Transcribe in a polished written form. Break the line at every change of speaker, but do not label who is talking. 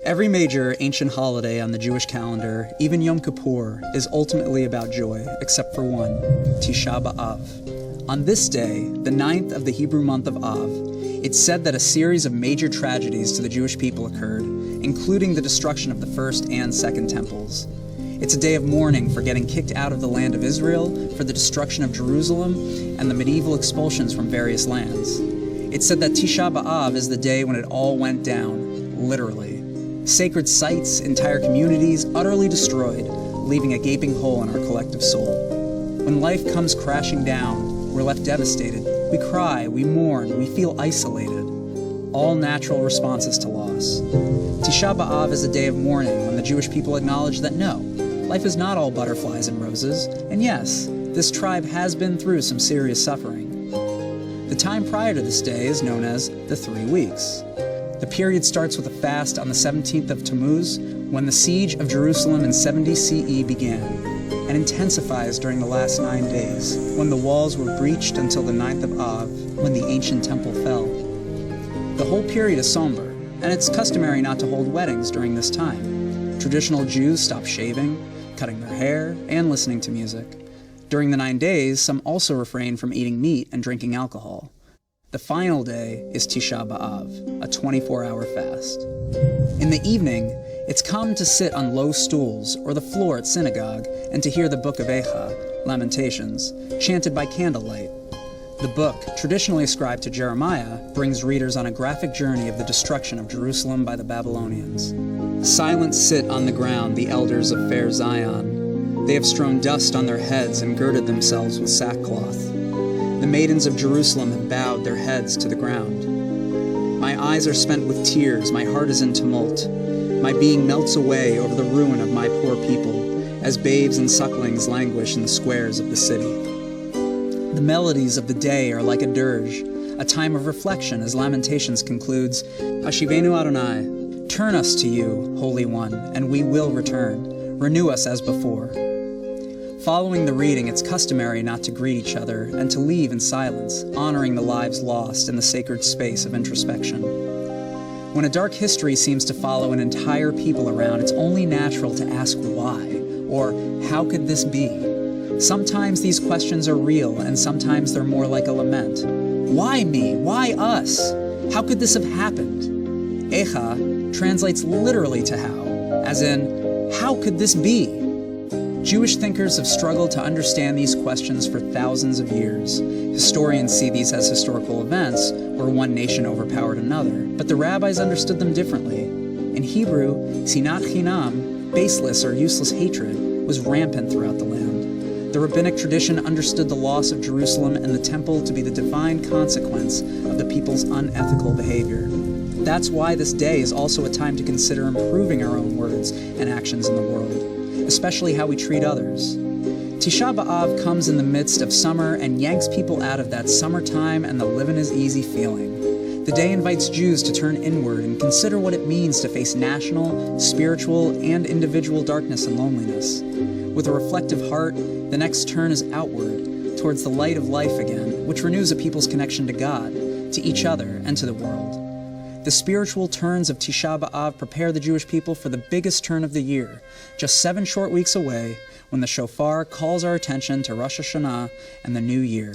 Every major ancient holiday on the Jewish calendar, even Yom Kippur, is ultimately about joy, except for one, Tisha B Av. On this day, the 9th of the Hebrew month of Av, it's said that a series of major tragedies to the Jewish people occurred, including the destruction of the first and second temples. It's a day of mourning for getting kicked out of the land of Israel, for the destruction of Jerusalem, and the medieval expulsions from various lands. It's said that Tisha B Av is the day when it all went down, literally. Sacred sites, entire communities utterly destroyed, leaving a gaping hole in our collective soul. When life comes crashing down, we're left devastated. We cry, we mourn, we feel isolated. All natural responses to loss. Tisha B Av is a day of mourning when the Jewish people acknowledge that no, life is not all butterflies and roses, and yes, this tribe has been through some serious suffering. The time prior to this day is known as the 3 weeks. The period starts with a fast on the 17th of Tammuz, when the siege of Jerusalem in 70 CE began, and intensifies during the last 9 days, when the walls were breached until the 9th of Av, when the ancient temple fell. The whole period is somber, and it's customary not to hold weddings during this time. Traditional Jews stop shaving, cutting their hair, and listening to music. During the 9 days, some also refrain from eating meat and drinking alcohol. The final day is Tisha B Av, a 24-hour fast. In the evening, it's common to sit on low stools or the floor at synagogue and to hear the book of Lamentations, chanted by candlelight. The book, traditionally ascribed to Jeremiah, brings readers on a graphic journey of the destruction of Jerusalem by the Babylonians. Silent sit on the ground the elders of fair Zion. They have strewn dust on their heads and girded themselves with sackcloth. The maidens of Jerusalem have bowed their heads to the ground. My eyes are spent with tears, my heart is in tumult. My being melts away over the ruin of my poor people, as babes and sucklings languish in the squares of the city. The melodies of the day are like a dirge, a time of reflection as Lamentations concludes, Hashivenu Adonai, turn us to you, Holy One, and we will return. Renew us as before. Following the reading, it's customary not to greet each other and to leave in silence, honoring the lives lost in the sacred space of introspection. When a dark history seems to follow an entire people around, it's only natural to ask why, or how could this be? Sometimes these questions are real, and sometimes they're more like a lament. Why me? Why us? How could this have happened? Echa translates literally to how, as in, how could this be? Jewish thinkers have struggled to understand these questions for thousands of years. Historians see these as historical events, where one nation overpowered another, but the rabbis understood them differently. In Hebrew, sinat chinam, baseless or useless hatred, was rampant throughout the land. The rabbinic tradition understood the loss of Jerusalem and the temple to be the divine consequence of the people's unethical behavior. That's why this day is also a time to consider improving our own words and actions in the world, especially how we treat others. Tisha B Av comes in the midst of summer and yanks people out of that summertime and the living is easy feeling. The day invites Jews to turn inward and consider what it means to face national, spiritual, and individual darkness and loneliness. With a reflective heart, the next turn is outward, towards the light of life again, which renews a people's connection to God, to each other, and to the world. The spiritual turns of Tisha B Av prepare the Jewish people for the biggest turn of the year, just 7 short weeks away, when the shofar calls our attention to Rosh Hashanah and the new year.